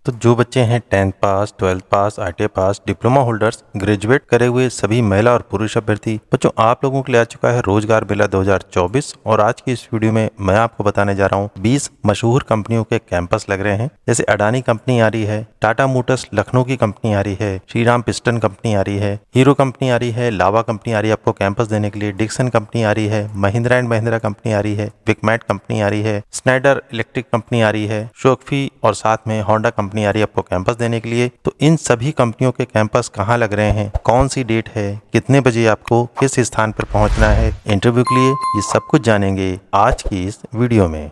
तो जो बच्चे हैं 10th पास, 12th पास, ITI pass, diploma holders, graduate करे हुए सभी महिला और पुरुष अभ्यर्थी बच्चों, आप लोगों के लिए आ चुका है रोजगार मेला 2024। और आज की इस वीडियो में मैं आपको बताने जा रहा हूँ 20 मशहूर कंपनियों के कैंपस लग रहे हैं। जैसे अडानी कंपनी आ रही है, टाटा मोटर्स लखनऊ की कंपनी आ रही है, श्रीराम पिस्टन कंपनी आ रही है, हीरो कंपनी आ रही है, लावा कंपनी आ रही है आपको कैंपस देने के लिए, डिक्सन कंपनी आ रही है, महिंद्रा एंड महिंद्रा कंपनी आ रही है, विकमैट कंपनी आ रही है, स्नाइडर इलेक्ट्रिक कंपनी आ रही है, शोकफी और साथ में होंडा कंपनी आ रही है आपको कैंपस देने के लिए। तो इन सभी कंपनियों के कैंपस कहाँ लग रहे हैं, कौन सी डेट है, कितने बजे आपको किस स्थान पर पहुंचना है इंटरव्यू के लिए, ये सब कुछ जानेंगे आज की इस वीडियो में।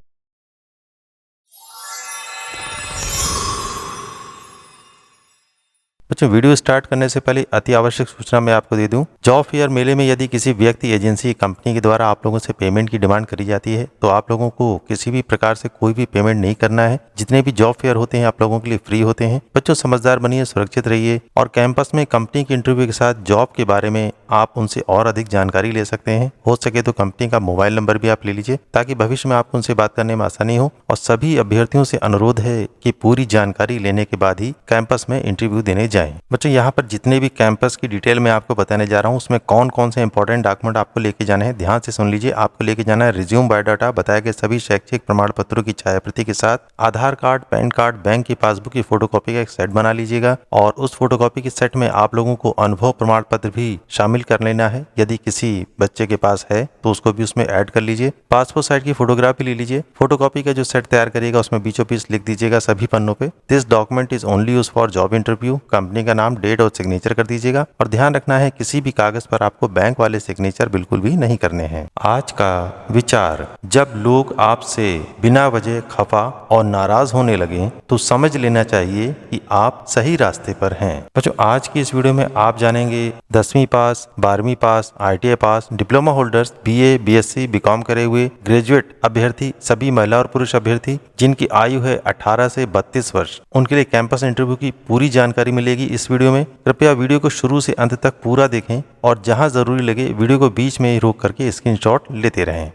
बच्चों, वीडियो स्टार्ट करने से पहले अति आवश्यक सूचना मैं आपको दे दूं, जॉब फेयर मेले में यदि किसी व्यक्ति, एजेंसी, कंपनी के द्वारा आप लोगों से पेमेंट की डिमांड करी जाती है तो आप लोगों को किसी भी प्रकार से कोई भी पेमेंट नहीं करना है। जितने भी जॉब फेयर होते हैं आप लोगों के लिए फ्री होते हैं। बच्चों, समझदार बनिए, सुरक्षित रहिए और कैंपस में कंपनी के इंटरव्यू के साथ जॉब के बारे में आप उनसे और अधिक जानकारी ले सकते हैं। हो सके तो कंपनी का मोबाइल नंबर भी आप ले लीजिए ताकि भविष्य में आपको उनसे बात करने में आसानी हो। और सभी अभ्यर्थियों से अनुरोध है कि पूरी जानकारी लेने के बाद ही कैंपस में इंटरव्यू देने जाएं। बच्चों, यहाँ पर जितने भी कैंपस की डिटेल मैं आपको बताने जा रहा हूँ उसमें कौन कौन से इंपॉर्टेंट डॉक्यूमेंट आपको लेके जाने हैं, ध्यान से सुन लीजिए। आपको लेके जाना है रिज्यूम, बायोडाटा, बताए गए सभी शैक्षिक प्रमाण पत्रों की छायाप्रति के साथ आधार कार्ड, पैन कार्ड, बैंक की पासबुक की फोटोकॉपी का एक सेट बना लीजिएगा। और उस फोटोकॉपी के सेट में आप लोगों को अनुभव प्रमाण पत्र भी शामिल कर लेना है। यदि किसी बच्चे के पास है तो उसको भी उसमें ऐड कर लीजिए। पासपोर्ट साइज की फोटोग्राफी ले लीजिए। फोटोकॉपी का जो सेट तैयार करिएगा उसमें बीचों बीच लिख दीजिएगा सभी पन्नों पे, this document is only use for job interview. Company का नाम, डेट और सिग्नेचर कर दीजिएगा। और ध्यान रखना है किसी भी कागज पर आपको बैंक वाले सिग्नेचर बिल्कुल भी नहीं करने हैं। आज का विचार, जब लोग आपसे बिना वजह खफा और नाराज होने लगे तो समझ लेना चाहिए कि आप सही रास्ते पर हैं। बच्चों, आज की इस वीडियो में आप जानेंगे 10वीं पास, 12वीं pass, ITI pass, diploma holders, BA, BSc, BCom करे हुए ग्रेजुएट अभ्यर्थी, सभी महिला और पुरुष अभ्यर्थी जिनकी आयु है 18 से 32 वर्ष, उनके लिए कैंपस इंटरव्यू की पूरी जानकारी मिलेगी इस वीडियो में। कृपया वीडियो को शुरू से अंत तक पूरा देखें और जहां जरूरी लगे वीडियो को बीच में ही रोक करके स्क्रीनशॉट लेते रहें।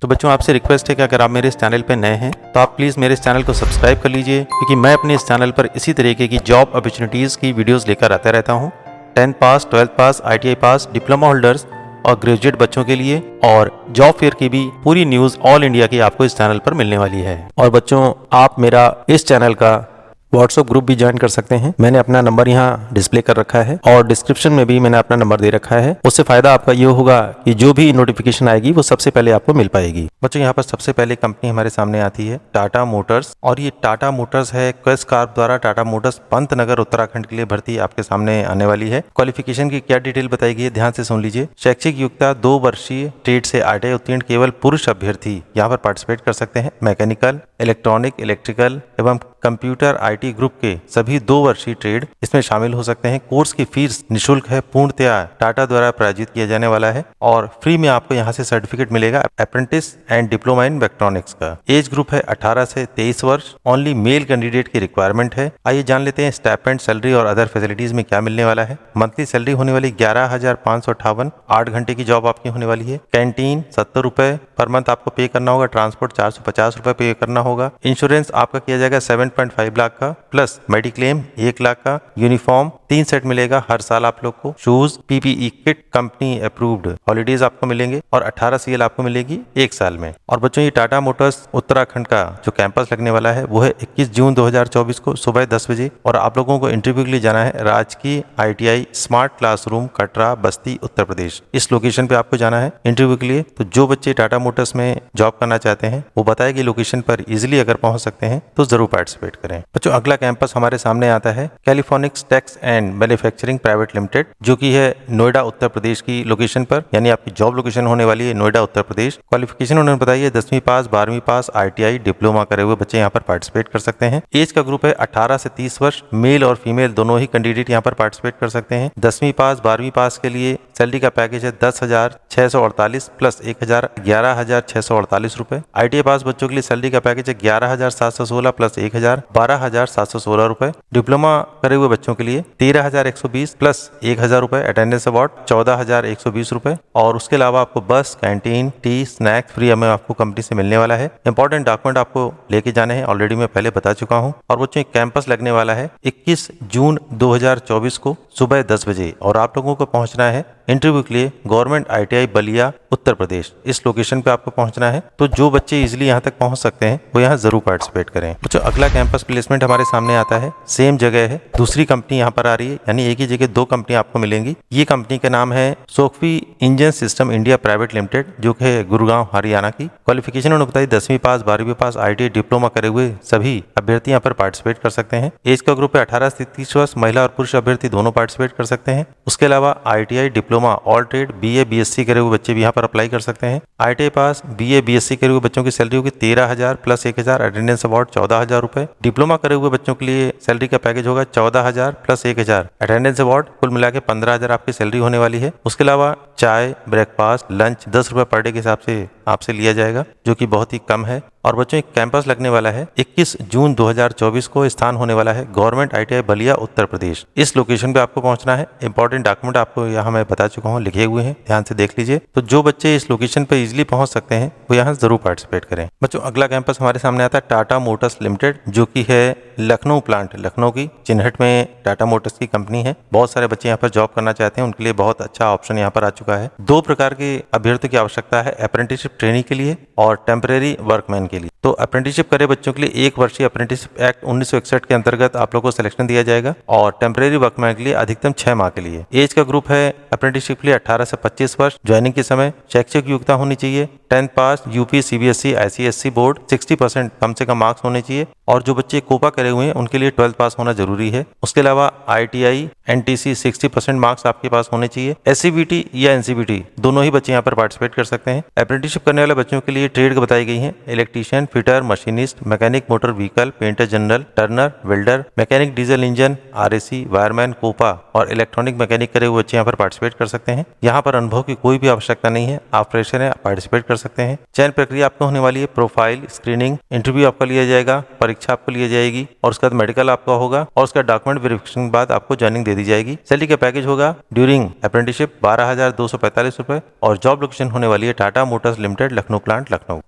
तो बच्चों, आपसे रिक्वेस्ट है कि अगर आप मेरे इस चैनल पर नए हैं तो आप प्लीज़ मेरे इस चैनल को सब्सक्राइब कर लीजिए, क्योंकि मैं अपने इस चैनल पर इसी तरीके की जॉब अपॉर्चुनिटीज़ की वीडियोस लेकर आता रहता हूं। 10th पास, 12th पास, ITI पास, डिप्लोमा होल्डर्स और ग्रेजुएट बच्चों के लिए, और जॉब फेयर की भी पूरी न्यूज़ ऑल इंडिया की आपको इस चैनल पर मिलने वाली है। और बच्चों, आप मेरा इस चैनल का व्हाट्सएप ग्रुप भी ज्वाइन कर सकते हैं। मैंने अपना नंबर यहाँ डिस्प्ले कर रखा है और डिस्क्रिप्शन में भी मैंने अपना नंबर दे रखा है। उससे फायदा आपका ये होगा कि जो भी नोटिफिकेशन आएगी वो सबसे पहले आपको मिल पाएगी। बच्चों, यहाँ पर सबसे पहले कंपनी हमारे सामने आती है टाटा मोटर्स, और ये टाटा मोटर्स है क्वेस्ट कार्प द्वारा टाटा मोटर्स पंतनगर उत्तराखंड के लिए भर्ती आपके सामने आने वाली है। क्वालिफिकेशन की क्या डिटेल बताई गई है, ध्यान से सुन लीजिए। शैक्षिक योग्यता 2 वर्षीय, ट्रेड से ITI उत्तीर्ण केवल पुरुष अभ्यर्थी यहाँ पर पार्टिसिपेट कर सकते हैं। मैकेनिकल, इलेक्ट्रॉनिक, इलेक्ट्रिकल एवं कंप्यूटर IT ग्रुप के सभी 2 वर्षीय ट्रेड इसमें शामिल हो सकते हैं। कोर्स की फीस निःशुल्क है, पूर्णतया टाटा द्वारा प्रायोजित किया जाने वाला है और फ्री में आपको यहाँ से सर्टिफिकेट मिलेगा apprentice and diploma in electronics का। एज ग्रुप है 18 से 23 वर्ष। ओनली मेल कैंडिडेट की रिक्वायरमेंट है। आइए जान लेते हैं स्टाइपेंड, सैलरी और अदर फैसिलिटीज में क्या मिलने वाला है। मंथली सैलरी होने वाली 11,558, 8 घंटे की जॉब आपकी होने वाली है। कैंटीन 70 रुपए पर मंथ आपको पे करना होगा। ट्रांसपोर्ट 450 रुपए पे करना होगा। इंश्योरेंस आपका किया जाएगा 7.5 लाख का, प्लस मेडिक्लेम 1 लाख का। यूनिफॉर्म 3 सेट मिलेगा हर साल आप लोग को। Shoes, PPE kit company approved. Holidays आपको मिलेंगे और 18 CL आपको मिलेगी 1 साल में। और बच्चों, ये टाटा मोटर्स उत्तराखंड का जो कैंपस लगने वाला है वो है 21 जून 2024 को सुबह 10 बजे। और आप लोगों को इंटरव्यू के लिए जाना है राजकीय ITI स्मार्ट क्लासरूम, कटरा, बस्ती, उत्तर प्रदेश। इस लोकेशन पे आपको जाना है इंटरव्यू के लिए। तो जो बच्चे टाटा मोटर्स में जॉब करना चाहते हैं वो बताए गए लोकेशन पर इजिली अगर पहुंच सकते हैं तो जरूर पार्टिसिपेट करें। बच्चों, अगला कैंपस हमारे सामने आता है Califonix Tex and manufacturing private limited, जो कि है नोएडा उत्तर प्रदेश की लोकेशन पर, यानी आपकी जॉब लोकेशन होने वाली है नोएडा उत्तर प्रदेश। क्वालिफिकेशन उन्होंने बताई है 10वीं पास, 12वीं पास, ITI डिप्लोमा करे हुए बच्चे यहाँ पर पार्टिसिपेट कर सकते हैं। एज का ग्रुप है 18 से 30 वर्ष। मेल और फीमेल दोनों ही कैंडिडेट यहाँ पर पार्टिसिपेट कर सकते हैं। 10वीं पास, 12वीं पास के लिए सैलरी का पैकेज है 10,648 प्लस 11,648 रुपए। ITI पास बच्चों के लिए सैलरी का पैकेज है 11,716 प्लस 1,000 10,000 12,716 रुपए। डिप्लोमा करे हुए बच्चों के लिए 13,120 प्लस 1,000 रुपए अटेंडेंस अवार्ड 14,120 रुपए। और उसके अलावा आपको बस, कैंटीन, टी, स्नैक्स फ्री हमें आपको कंपनी से मिलने वाला है। इंपॉर्टेंट डॉक्यूमेंट आपको लेके जाने हैं, ऑलरेडी मैं पहले बता चुका हूँ। और बच्चों एक कैंपस लगने वाला है 21 जून 2024 को सुबह 10 बजे और आप लोगों को पहुंचना है इंटरव्यू के लिए गवर्नमेंट ITI बलिया उत्तर प्रदेश। इस लोकेशन पे आपको पहुंचना है। तो जो बच्चे इजीली यहाँ तक पहुंच सकते हैं वो यहाँ जरूर पार्टिसिपेट करें। बच्चों अगला कैंपस प्लेसमेंट हमारे सामने आता है, सेम जगह है, दूसरी कंपनी यहाँ पर आ रही है, यानी एक ही जगह दो कंपनी आपको मिलेंगी। ये कंपनी का नाम है Sophie engine system India private limited, जो कि है गुरुगांव हरियाणा की। क्वालिफिकेशन उन्होंने बताई 10वीं पास, 12वीं पास, ITI डिप्लोमा करे हुए सभी अभ्यर्थी यहाँ पर पार्टिसिपेट कर सकते हैं। एज का ग्रुप है 18 से 30 वर्ष, महिला और पुरुष अभ्यर्थी दोनों पार्टिसिपेट कर सकते हैं। उसके अलावा ITI diploma, all trade, BA BSc करे हुए बच्चे भी यहाँ पर अप्लाई कर सकते हैं। ITI पास, BA BSc करे हुए बच्चों की सैलरी होगी 13,000 प्लस 1,000 अटेंडेंस अवार्ड 14,000 रुपए। डिप्लोमा करे हुए बच्चों के लिए सैलरी का पैकेज होगा 14,000 प्लस 1,000 अटेंडेंस अवार्ड, कुल मिला के 15,000 आपकी सैलरी होने वाली है। उसके अलावा चाय, ब्रेकफास्ट, लंच 10 रुपए पर डे के हिसाब से आपसे लिया जाएगा, जो कि बहुत ही कम है। और बच्चों एक कैंपस लगने वाला है 21 जून 2024 को, स्थान होने वाला है गवर्नमेंट ITI बलिया उत्तर प्रदेश। इस लोकेशन पे आपको पहुंचना है। इंपॉर्टेंट डॉक्यूमेंट आपको यहाँ मैं बता चुका हूँ, लिखे हुए हैं, ध्यान से देख लीजिए। तो जो बच्चे इस लोकेशन पे इजीली पहुंच सकते हैं वो यहाँ जरूर पार्टिसिपेट करें। बच्चों अगला कैंपस हमारे सामने आता है टाटा मोटर्स लिमिटेड, जो की है लखनऊ प्लांट, लखनऊ की चिन्हट में टाटा मोटर्स की कंपनी है। बहुत सारे बच्चे यहाँ पर जॉब करना चाहते हैं, उनके लिए बहुत अच्छा ऑप्शन यहाँ पर आ चुका है। दो प्रकार के अभ्यर्थियों की आवश्यकता है, अप्रेंटिसशिप ट्रेनिंग के लिए और टेम्परेरी वर्कमैन के लिए। तो अप्रेंटिसशिप करे बच्चों के लिए 1 वर्षीय अप्रेंटिसशिप एक्ट 1961 के अंतर्गत आप लोगों को सिलेक्शन दिया जाएगा और टेम्परेरी वर्कमैन के लिए अधिकतम 6 माह के लिए। एज का ग्रुप है अप्रेंटिसशिप के लिए 18 से 25 वर्ष। ज्वाइनिंग के समय शैक्षिक योग्यता होनी चाहिए 10th पास, UP CBSE ICSE बोर्ड 60% कम से कम मार्क्स होने चाहिए। और जो बच्चे कोपा करे हुए हैं उनके लिए 12th पास होना जरूरी है। उसके अलावा ITI NTC 60% मार्क्स आपके पास होने चाहिए। SCBT या NCBT दोनों ही बच्चे यहाँ पर पार्टिसिपेट कर सकते हैं। अप्रेंटिसशिप करने वाले बच्चों के लिए ट्रेड बताई गई है, electrician, fitter, machinist, mechanic motor vehicle, painter general, turner, welder, mechanic diesel engine, RAC, wireman, COPA और इलेक्ट्रॉनिक मैकेनिक करे हुए बच्चे यहाँ पर पार्टिसिपेट कर सकते हैं। यहाँ पर अनुभव की कोई भी आवश्यकता नहीं है, आप फ्रेशर हैं, पार्टिसिपेट कर सकते हैं। चयन प्रक्रिया आपको होने वाली है प्रोफाइल, स्क्रीनिंग, इंटरव्यू आपका लिया जाएगा, परीक्षा आपको लिया जाएगी और उसके बाद मेडिकल आपका होगा और उसका डॉक्यूमेंट वेरिफिकेशन के बाद आपको ज्वाइनिंग दे दी जाएगी। सैलरी का पैकेज होगा ड्यूरिंग अप्रेंटिसशिप 12,245 रुपए और जॉब लोकेशन होने वाली है Tata Motors limited, Lucknow plant, Lucknow.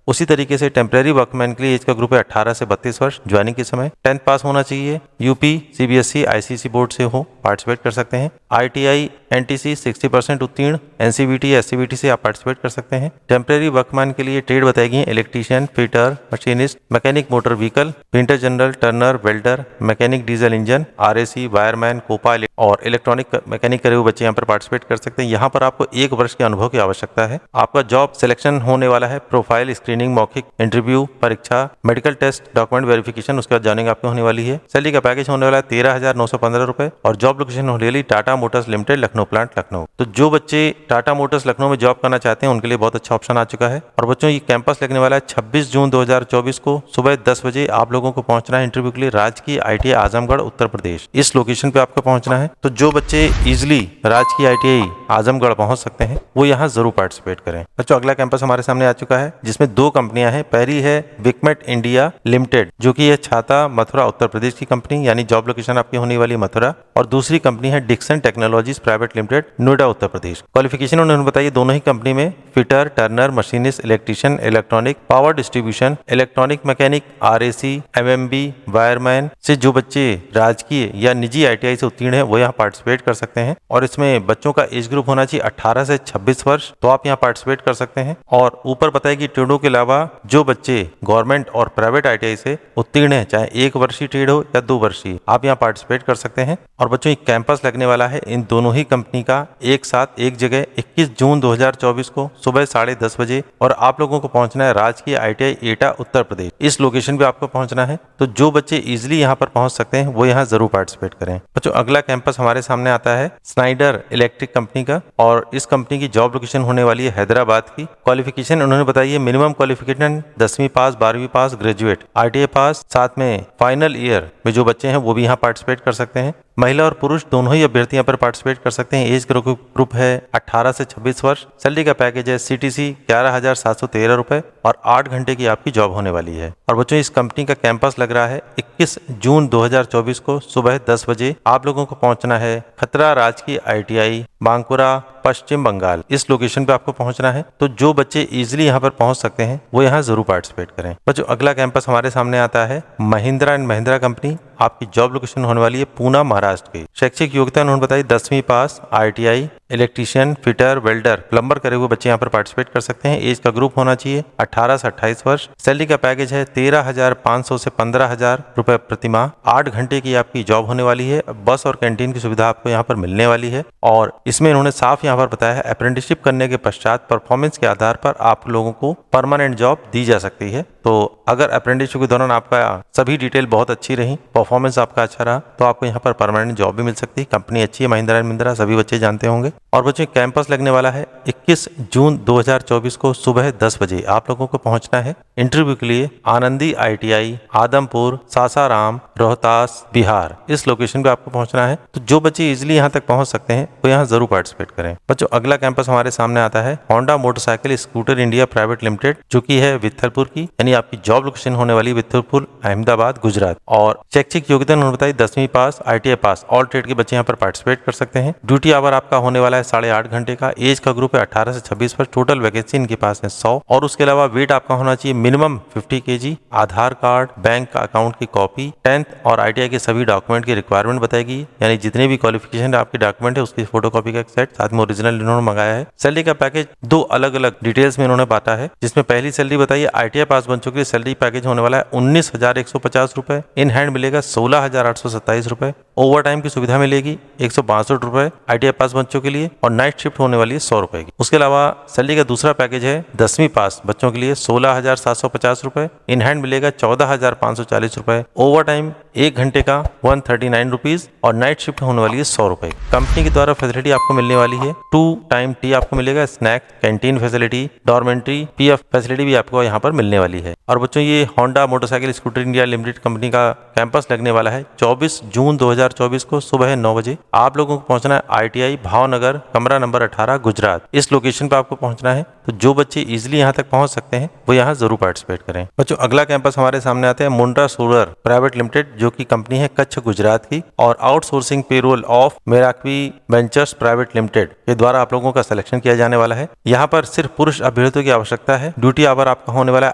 उसी तरीके से टेम्परेरी वर्कमैन के लिए एज का ग्रुप है 18 से 32 वर्ष। ज्वाइनिंग के समय 10th पास होना चाहिए, UP CBSE ICSE बोर्ड से हो, पार्टिसिपेट कर सकते हैं। ITI NTC 60% उत्तीर्ण, NCBT या SCBT से आप पार्टिसिपेट कर सकते हैं। टेम्परेरी वर्कमैन के लिए ट्रेड बताएगी electrician, fitter, machinist, mechanic motor vehicle, painter general, turner, welder, mechanic diesel engine, RAC, wireman, COPA और इलेक्ट्रॉनिक मैकेनिक करे हुए बच्चे यहाँ पर पार्टिसिपेट कर सकते हैं। यहाँ पर आपको 1 वर्ष के अनुभव की आवश्यकता है। आपका जॉब सिलेक्शन होने वाला है प्रोफाइल, स्क्रीनिंग, मौखिक इंटरव्यू, परीक्षा, मेडिकल टेस्ट, डॉक्यूमेंट वेरिफिकेशन, उसके बाद ज्वाइनिंग आपकी होने वाली है। सैलरी का पैकेज होने वाला है 13,915 रुपए और जॉब लोकेशन होने वाली Tata Motors limited, Lucknow plant, Lucknow. तो जो बच्चे टाटा मोटर्स लखनऊ में जॉब करना चाहते हैं उनके लिए बहुत अच्छा ऑप्शन आ चुका है। और बच्चों ये कैंपस लगने वाला है 26 जून 2024 को सुबह 10 बजे। आप लोगों को पहुंचना है इंटरव्यू के लिए राजकीय ITI आजमगढ़ उत्तर प्रदेश। इस लोकेशन पे आपको पहुंचना है। तो जो बच्चे इजिली राजकीय ITI आजमगढ़ पहुंच सकते हैं वो यहाँ जरूर पार्टिसिपेट करें। बच्चों अगला कैंपस हमारे सामने आ चुका है जिसमें 2 कंपनियां हैं। पहली है विकमेट इंडिया लिमिटेड, जो कि है छाता मथुरा उत्तर प्रदेश की कंपनी, यानी जॉब लोकेशन आपकी होने वाली मथुरा। और दूसरी कंपनी है Dixon technologies private limited, Noida Uttar Pradesh. Qualification उन्होंने बताई दोनों ही कंपनी में fitter, turner, machinist, electrician, electronic, power distribution, electronic mechanic, RAC, MMB, wireman से जो बच्चे राजकीय या निजी ITI से उत्तीर्ण है वो यहाँ पार्टिसिपेट कर सकते हैं। और इसमें बच्चों का एज ग्रुप होना चाहिए 18 से 26 वर्ष, तो आप यहाँ पार्टिसिपेट कर सकते हैं। और ऊपर बताएगी ट्रेडों के अलावा जो बच्चे गवर्नमेंट और प्राइवेट ITI से उत्तीर्ण है, चाहे 1 वर्षीय ट्रेड हो या 2 वर्षीय, आप यहाँ पार्टिसिपेट कर सकते हैं। और बच्चों एक कैंपस लगने वाला है इन दोनों ही कंपनी का एक साथ एक जगह 21 जून 2024 को सुबह 10:30 बजे और आप लोगों को पहुंचना है राजकीय ITI एटा उत्तर प्रदेश। इस लोकेशन पे आपको पहुंचना है। तो जो बच्चे इजिली यहाँ पर पहुंच सकते हैं वो यहाँ जरूर पार्टिसिपेट करें। बच्चों अगला कैंपस हमारे सामने आता है स्नाइडर इलेक्ट्रिक कंपनी का और इस कंपनी की जॉब लोकेशन होने वाली है हैदराबाद की। क्वालिफिकेशन उन्होंने बताई है मिनिमम क्वालिफिकेशन 10वीं पास, 12वीं पास, ग्रेजुएट, ITI पास, साथ में फाइनल ईयर में जो बच्चे हैं वो भी यहाँ पार्टिसिपेट कर सकते हैं। महिला और पुरुष दोनों ही अभ्यर्थी यहाँ पर पार्टिसिपेट कर सकते हैं। एज ग्रुप है 18 से 26 वर्ष। सैलरी का पैकेज है CTC ₹15,713 और 8 घंटे की आपकी जॉब होने वाली है। और बच्चों इस कंपनी का कैंपस लग रहा है 21 जून 2024 को सुबह 10 बजे। आप लोगों को पहुंचना है खतरा राजकीय ITI बांकुरा पश्चिम बंगाल। इस लोकेशन पे आपको पहुंचना है। तो जो बच्चे इजीली यहाँ पर पहुंच सकते हैं वो यहाँ जरूर पार्टिसिपेट करें। बच्चों अगला कैंपस हमारे सामने आता है महिंद्रा एंड महिंद्रा कंपनी। आपकी जॉब लोकेशन होने वाली है पूना महाराष्ट्र की। शैक्षिक योग्यता उन्होंने बताई 10वीं पास, ITI, electrician, fitter, welder, plumber करे हुए बच्चे यहाँ पर पार्टिसिपेट कर सकते हैं। एज का ग्रुप होना चाहिए 18 से 28 वर्ष। सैलरी का पैकेज है 13,500 से 15,000 रुपए प्रति माह। 8 घंटे की आपकी जॉब होने वाली है। बस और कैंटीन की सुविधा आपको यहाँ पर मिलने वाली है। और इसमें इन्होंने साफ यहाँ पर बताया है अप्रेंटिसशिप करने के पश्चात परफॉर्मेंस के आधार पर आप लोगों को परमानेंट जॉब दी जा सकती है। तो अगर अप्रेंटिसशिप के दौरान आपका सभी डिटेल बहुत अच्छी रही, परफॉर्मेंस आपका अच्छा रहा, तो आपको यहाँ पर परमानेंट जॉब भी मिल सकती है। कंपनी अच्छी है महिंद्रा एंड महिंद्रा, सभी बच्चे जानते होंगे। और बच्चे कैंपस लगने वाला है 21 जून 2024 को सुबह 10 बजे। आप लोगों को पहुंचना है इंटरव्यू के लिए आनंदी ITI आदमपुर सासाराम रोहतास बिहार। इस लोकेशन पे आपको पहुंचना है। तो जो बच्चे इजिली यहाँ तक पहुंच सकते हैं वो यहाँ जरूर पार्टिसिपेट करें। बच्चों अगला कैंपस हमारे सामने आता है Honda motorcycle scooter India private limited, जो की है वित्थलपुर की। यानी आपकी जॉब लोकेशन होने वाली वित्थलपुर अहमदाबाद गुजरात। और शैक्षिक योग्यता उन्होंने बताई 10वीं पास, ITI पास। ऑल ट्रेड के बच्चे यहाँ पर पार्टिसिपेट कर सकते हैं। ड्यूटी आवर आपका होने वाला है 8.5 घंटे का। एज का ग्रुप है 18 से 26 वर्ष। टोटल वैकेंसी इनके पास है 100। और उसके अलावा वेट आपका होना चाहिए मिनिमम 50 kg। आधार कार्ड, बैंक का अकाउंट की कॉपी, 10th और ITI के सभी डॉक्यूमेंट की रिक्वायरमेंट बताएगी। यानी जितने भी क्वालिफिकेशन आपके डॉक्यूमेंट है उसकी फोटोकॉपी का एक सेट, साथ में ओरिजिनल इन्होंने मंगाया है। सैलरी का पैकेज 2 अलग अलग डिटेल्स में इन्होंने बांटा है, जिसमें पहली सैलरी बताइए ITI पास बच्चों के लिए सैलरी पैकेज होने वाला है 19,150 रुपए। इन हैंड मिलेगा 16,827 रुपए। ओवर टाइम की सुविधा मिलेगी 162 रुपए ITI पास बच्चों के लिए। और नाइट शिफ्ट होने वाली है 100 रुपए की। उसके अलावा सैलरी का दूसरा पैकेज है 10वीं पास बच्चों के लिए 16,750 रुपए। इन हैंड मिलेगा 14,540 रुपए। ओवर टाइम 1 घंटे का 139 रुपीज। और नाइट शिफ्ट होने वाली है 100 रुपए। कंपनी के द्वारा फैसिलिटी आपको मिलने वाली है 2 टाइम टी आपको मिलेगा, snack, canteen facility, dormitory, PF facility भी आपको यहाँ पर मिलने वाली है। और बच्चों ये Honda motorcycle scooter India limited company का कैंपस लगने वाला है 24 जून 2024 को सुबह 9 बजे। आप लोगों को पहुंचना है ITI भावनगर कमरा नंबर 18 गुजरात। इस लोकेशन पर आपको पहुंचना है। तो जो बच्चे इजिली यहाँ तक पहुंच सकते हैं वो यहाँ जरूर पार्टिसिपेट करें। बच्चों अगला कैंपस हमारे सामने आते हैं मुंड्रा सोलर प्राइवेट लिमिटेड, जो की कंपनी है कच्छ गुजरात की। और outsourcing payroll of Meraqui ventures private limited के द्वारा आप लोगों का सिलेक्शन किया जाने वाला है। यहाँ पर सिर्फ पुरुष अभ्यर्थियों की आवश्यकता है। ड्यूटी आवर आपका होने वाला है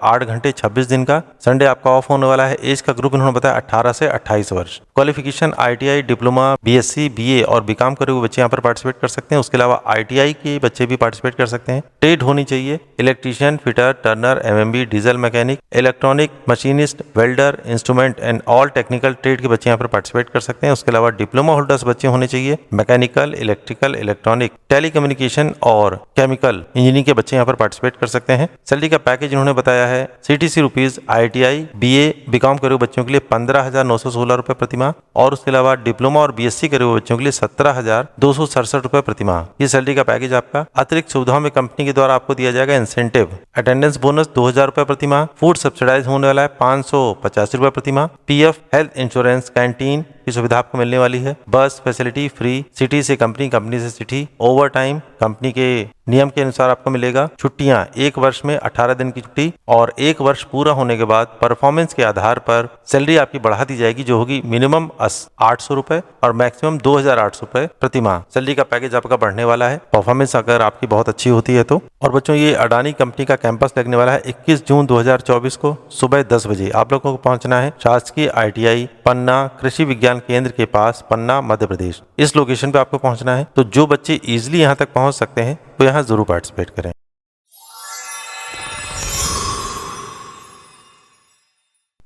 8 घंटे 26 दिन का। संडे आपका ऑफ होने वाला है। एज का ग्रुप इन्होंने बताया 18 से 28 वर्ष। Qualification ITI diploma, BSc, BA और BCom करे हुए बच्चे यहाँ पर पार्टिसिपेट कर सकते हैं। उसके अलावा ITI के बच्चे भी पार्टिसिपेट कर सकते हैं। ट्रेड होनी चाहिए electrician, fitter, Turner, MMB, diesel mechanic, electronic, machinist, welder, instrument and all technical trade के बच्चे यहाँ पर पार्टिसिपेट कर सकते हैं। उसके अलावा डिप्लोमा होल्डर्स बच्चे होने चाहिए मैकेनिकल, इलेक्ट्रिकल, इलेक्ट्रॉनिक, टेलीकम्युनिकेशन और केमिकल इंजीनियरिंग के बच्चे यहाँ पर पार्टिसिपेट कर सकते हैं। सैलरी का पैकेज इन्होंने बताया है CTC rupees ITI BA BCom करे हुए बच्चों के लिए 15,916 रुपए प्रति माह। और उसके अलावा डिप्लोमा और BSc करे हुए बच्चों के लिए 17,267 रुपए प्रति माह। ये सैलरी का पैकेज आपका। अतिरिक्त सुविधाओं में कंपनी के द्वारा आपको दिया जाएगा इंसेंटिव, अटेंडेंस बोनस 2,000 रुपए प्रति माह, फूड सब्सिडाइज होने वाला है 585 रुपए प्रति माह, PF, हेल्थ इंश्योरेंस, कैंटीन की सुविधा आपको मिलने वाली है। बस फैसिलिटी फ्री, सिटी से कंपनी, कंपनी से सिटी। ओवर टाइम कंपनी के नियम के अनुसार आपको मिलेगा। छुट्टियां 1 वर्ष में 18 दिन की छुट्टी। और 1 वर्ष पूरा होने के बाद परफॉर्मेंस के आधार पर सैलरी आपकी बढ़ा दी जाएगी, जो होगी मिनिमम 800 रुपए और मैक्सिमम 2,800 रुपए प्रति माह। सैलरी का पैकेज आपका बढ़ने वाला है परफॉर्मेंस अगर आपकी बहुत अच्छी होती है तो। और बच्चों ये अडानी कंपनी का कैंपस लगने वाला है 21 जून 2024 को सुबह 10 बजे। आप लोगों को पहुंचना है शासकीय ITI पन्ना कृषि विज्ञान केंद्र के पास, पन्ना मध्य प्रदेश। इस लोकेशन पे आपको पहुंचना है। तो जो बच्चे इजिली यहाँ तक पहुंच सकते हैं वो यहाँ जरूर पार्टिसिपेट करें।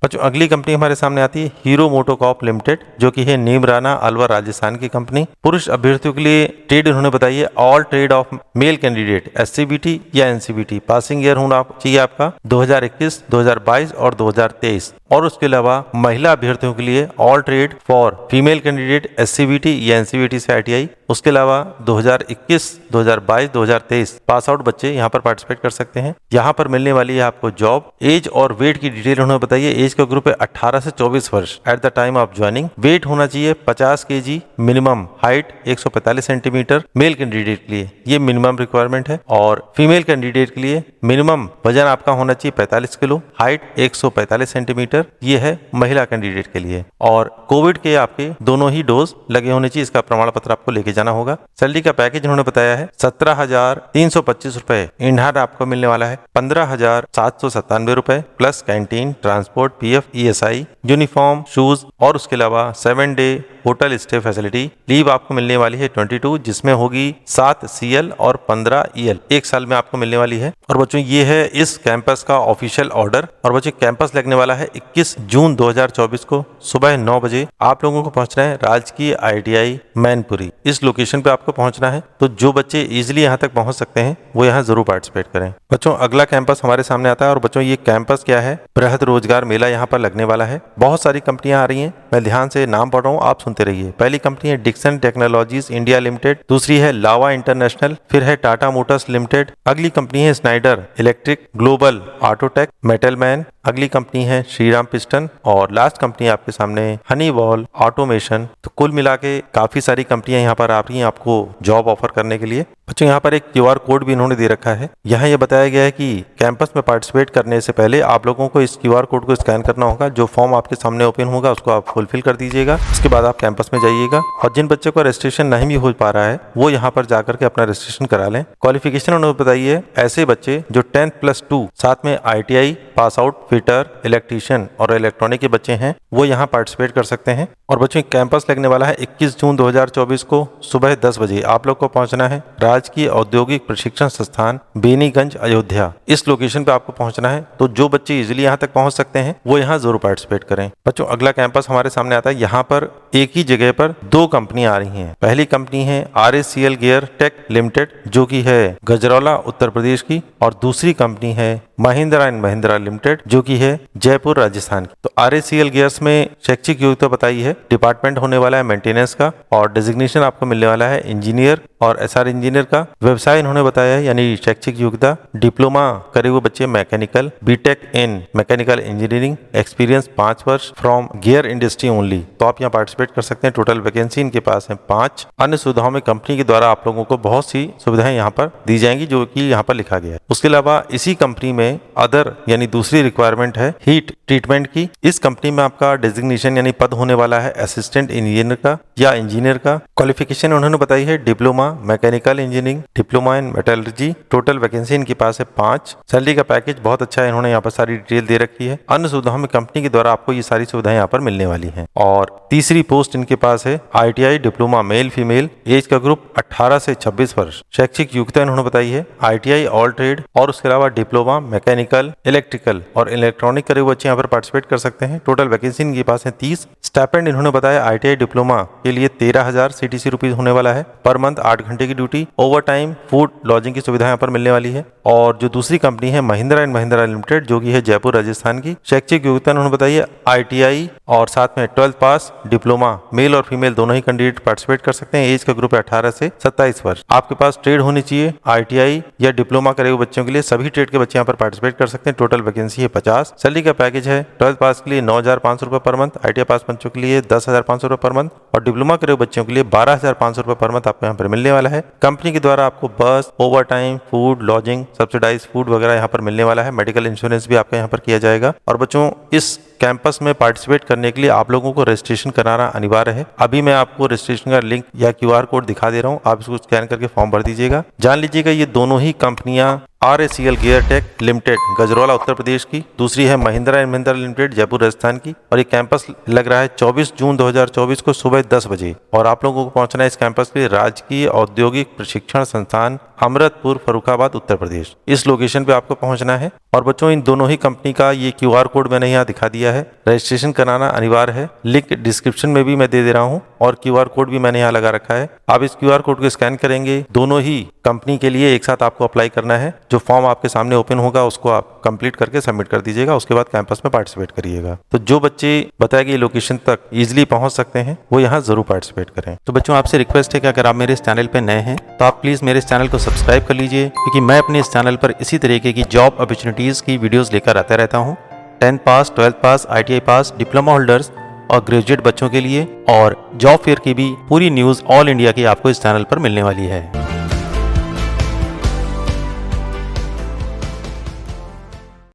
बच्चों अगली कंपनी हमारे सामने आती है हीरो मोटोकॉर्प लिमिटेड, जो कि है नीमराना अलवर राजस्थान की कंपनी। पुरुष अभ्यर्थियों के लिए ट्रेड उन्होंने बताई है all trade of male candidate SCBT या NCBT। पासिंग ईयर होना चाहिए आपका 2021, 2022 और 2023। और उसके अलावा महिला अभ्यर्थियों के लिए all trade for female candidate SCBT या NCBT से ITI। उसके अलावा 2021, 2022, 2023 पास आउट बच्चे यहाँ पर पार्टिसिपेट कर सकते हैं। यहाँ पर मिलने वाली है आपको जॉब। एज और वेट की डिटेल उन्होंने बताई है। एज एज का ग्रुप है 18 से 24 वर्ष at the time of joining. Weight होना चाहिए 50 kg, minimum height 145 centimetre male candidate के लिए, ये मिनिमम रिक्वायरमेंट है। और फीमेल कैंडिडेट के लिए मिनिमम वजन आपका होना चाहिए 45 किलो, हाइट 145 सेंटीमीटर, ये है महिला कैंडिडेट के लिए। और कोविड के आपके दोनों ही डोज लगे होने चाहिए, इसका प्रमाण पत्र आपको लेके जाना होगा। सैलरी का पैकेज उन्होंने बताया है 17,325 रुपए इन हैंड आपको मिलने वाला है, 15,797 रुपए plus canteen, transport, PF, ESI, uniform, shoes और उसके अलावा 7 day hotel stay facility. Leave आपको मिलने वाली है 22, जिसमें होगी 7 CL और 15 EL, एक साल में आपको मिलने वाली है। और बच्चों ये है इस कैंपस का ऑफिशियल ऑर्डर। और बच्चों कैंपस लगने वाला है 21 जून 2024 को सुबह 9 बजे। आप लोगों को पहुंचना है राजकीय ITI मैनपुरी, इस लोकेशन पे आपको पहुंचना है। तो जो बच्चे इजिली यहाँ तक पहुंच सकते हैं वो यहाँ जरूर पार्टिसिपेट करें। बच्चों अगला कैंपस हमारे सामने आता है और बच्चों ये कैंपस क्या है, बृहद रोजगार मेला यहाँ पर लगने वाला है। बहुत सारी कंपनियां आ रही हैं, मैं ध्यान से नाम पढ़ रहा हूँ, आप सुनते रहिए। पहली कंपनी है डिक्सन टेक्नोलॉजीज इंडिया लिमिटेड, दूसरी है लावा इंटरनेशनल, फिर है टाटा मोटर्स लिमिटेड, अगली कंपनी है स्नाइडर इलेक्ट्रिक, ग्लोबल ऑटोटेक, मेटलमैन, अगली कंपनी है श्रीराम पिस्टन और लास्ट कंपनी आपके सामने हनीवॉल ऑटोमेशन। तो कुल मिला के काफी सारी कंपनियां यहाँ पर आ रही हैं आपको जॉब ऑफर करने के लिए। बच्चों यहाँ पर एक QR कोड भी इन्होंने दे रखा है। यहाँ ये बताया गया है कि कैंपस में पार्टिसिपेट करने से पहले आप लोगों को इस QR कोड को स्कैन करना होगा। जो फॉर्म आपके सामने ओपन होगा उसको आप फुलफिल कर दीजिएगा, उसके बाद आप कैंपस में जाइएगा। और जिन बच्चों का रजिस्ट्रेशन नहीं भी हो पा रहा है वो यहाँ पर जाकर के अपना रजिस्ट्रेशन करा लें। क्वालिफिकेशन उन्होंने बताई है ऐसे बच्चे जो 10+2 साथ में ITI pass out, fitter, electrician और इलेक्ट्रॉनिक के बच्चे हैं वो यहाँ पार्टिसिपेट कर सकते हैं। और बच्चों कैंपस लगने वाला है 21 जून 2024 को सुबह 10 बजे। आप लोग को पहुंचना है राजकीय औद्योगिक प्रशिक्षण संस्थान बेनीगंज अयोध्या, इस लोकेशन पे आपको पहुंचना है। तो जो बच्चे इजिली यहाँ तक पहुंच सकते हैं वो यहाँ जरूर पार्टिसिपेट करें। बच्चों अगला कैंपस हमारे सामने आता है, यहाँ पर एक ही जगह पर 2 कंपनियां आ रही हैं। पहली कंपनी है RACL गियर टेक लिमिटेड जो की है गजरौला उत्तर प्रदेश की, और दूसरी कंपनी है महिंद्रा एंड महिंद्रा लिमिटेड जो की है जयपुर राजस्थान की। तो RACL गियर्स में शैक्षिक योग्यता बताई है, डिपार्टमेंट होने वाला है मेंटेनेंस का, और डेजिग्नेशन आपको मिलने वाला है इंजीनियर और SR इंजीनियर का। व्यवसाय इन्होंने बताया है यानी शैक्षिक योग्यता डिप्लोमा करे हुए बच्चे मैकेनिकल, BTech इन मैकेनिकल इंजीनियरिंग, एक्सपीरियंस 5 वर्ष फ्रॉम गियर इंडस्ट्री ओनली। तो आप यहाँ पार्टिसिपेट कर सकते हैं। टोटल वैकेंसी इनके पास है 5। अन्य सुविधाओं में कंपनी के द्वारा आप लोगों को बहुत सी सुविधाएं यहाँ पर दी जाएंगी जो कि यहाँ पर लिखा गया है। उसके अलावा इसी कंपनी में अदर यानी दूसरी रिक्वायरमेंट है हीट ट्रीटमेंट की। इस कंपनी में आपका डेजिग्नेशन यानी पद होने वाला है असिस्टेंट इंजीनियर का या इंजीनियर का। क्वालिफिकेशन उन्होंने बताई है diploma mechanical engineering, diploma in metallurgy. Total vacancy इनके पास है 5। सैलरी का पैकेज बहुत अच्छा है, इन्होंने यहाँ पर सारी डिटेल दे रखी है। अन्य सुविधाओं में कंपनी के द्वारा आपको ये सारी सुविधाएं यहाँ पर मिलने वाली हैं। और तीसरी पोस्ट इनके पास है ITI diploma male female, age का ग्रुप 18 से 26 वर्ष। शैक्षिक योग्यता इन्होंने बताई है ITI ऑल ट्रेड और उसके अलावा डिप्लोमा मैकेनिकल, इलेक्ट्रिकल और इलेक्ट्रॉनिक करे हुए बच्चे यहाँ पर पार्टिसिपेट कर सकते हैं। टोटल वैकेंसी इनके पास है 30। स्टाइपेंड इन्होंने बताया ITI डिप्लोमा के लिए 13,000 CTC रुपीज होने वाला है पर मंथ, 8 घंटे की duty, over time, food, lodging की सुविधा यहाँ पर मिलने वाली है। और जो दूसरी कंपनी है महिंद्रा एंड महिंद्रा लिमिटेड जो कि है जयपुर राजस्थान की। शैक्षिक योग्यता उन्होंने बताई है ITI और साथ में 12th पास, डिप्लोमा, मेल और फीमेल दोनों ही कैंडिडेट पार्टिसिपेट कर सकते हैं। एज का ग्रुप है 18 से 27 वर्ष। आपके पास ट्रेड होनी चाहिए, ITI या डिप्लोमा करे हुए बच्चों के लिए सभी ट्रेड के बच्चे यहाँ पर पार्टिसिपेट कर सकते हैं। टोटल वैकेंसी है 50। सैलरी का पैकेज है 12th पास के लिए 9,500 रुपए पर मंथ, ITI पास बच्चों के लिए 10,500 रुपए पर मंथ और डिप्लोमा करे हुए बच्चों के लिए 12,500 रुपए पर मंथ आपको यहाँ पर मिलने वाला है। कंपनी के द्वारा आपको bus, over time, food, lodging, subsidised food वगैरह यहाँ पर मिलने वाला है। मेडिकल इंश्योरेंस भी आपका यहाँ पर किया जाएगा। और बच्चों इस कैंपस में पार्टिसिपेट करने के लिए आप लोगों को रजिस्ट्रेशन कराना अनिवार्य है। अभी मैं आपको रजिस्ट्रेशन का लिंक या QR कोड दिखा दे रहा हूँ, आप इसको स्कैन करके फॉर्म भर दीजिएगा। जान लीजिएगा ये दोनों ही कंपनियां RACL gear tech limited Gajraula Uttar Pradesh की, दूसरी है महिंद्रा एंड महिंद्रा लिमिटेड जयपुर राजस्थान की। और ये कैंपस लग रहा है 24 जून 2024 को सुबह 10 बजे। और आप लोगों को पहुंचना है इस कैंपस पे राजकीय औद्योगिक प्रशिक्षण संस्थान अमृतपुर फर्रुखाबाद उत्तर प्रदेश, इस लोकेशन पे आपको पहुंचना है। और बच्चों इन दोनों ही कंपनी का ये QR कोड मैंने यहाँ दिखा दिया है। रजिस्ट्रेशन कराना अनिवार्य है, लिंक डिस्क्रिप्शन में भी मैं दे दे रहा हूँ और QR कोड भी मैंने यहाँ लगा रखा है। आप इस QR कोड को स्कैन करेंगे, दोनों ही कंपनी के लिए एक साथ आपको अप्लाई करना है। जो फॉर्म आपके सामने ओपन होगा उसको आप कंप्लीट करके सबमिट कर दीजिएगा, उसके बाद कैंपस में पार्टिसिपेट करिएगा। तो जो बच्चे बताए गए लोकेशन तक इजिली पहुंच सकते हैं वो यहाँ जरूर पार्टिसिपेट करें। तो बच्चों आपसे रिक्वेस्ट है कि अगर आप मेरे इस चैनल पे नए हैं तो आप प्लीज मेरे इस चैनल को सब्सक्राइब कर लीजिए, क्योंकि मैं अपने इस चैनल पर इसी तरीके की जॉब अपॉर्चुनिटीज की वीडियोस लेकर आता रहता हूँ। 10th पास, 12th पास, ITI पास, डिप्लोमा होल्डर्स और ग्रेजुएट बच्चों के लिए, और जॉब फेयर की भी पूरी न्यूज़ ऑल इंडिया की आपको इस चैनल पर मिलने वाली है।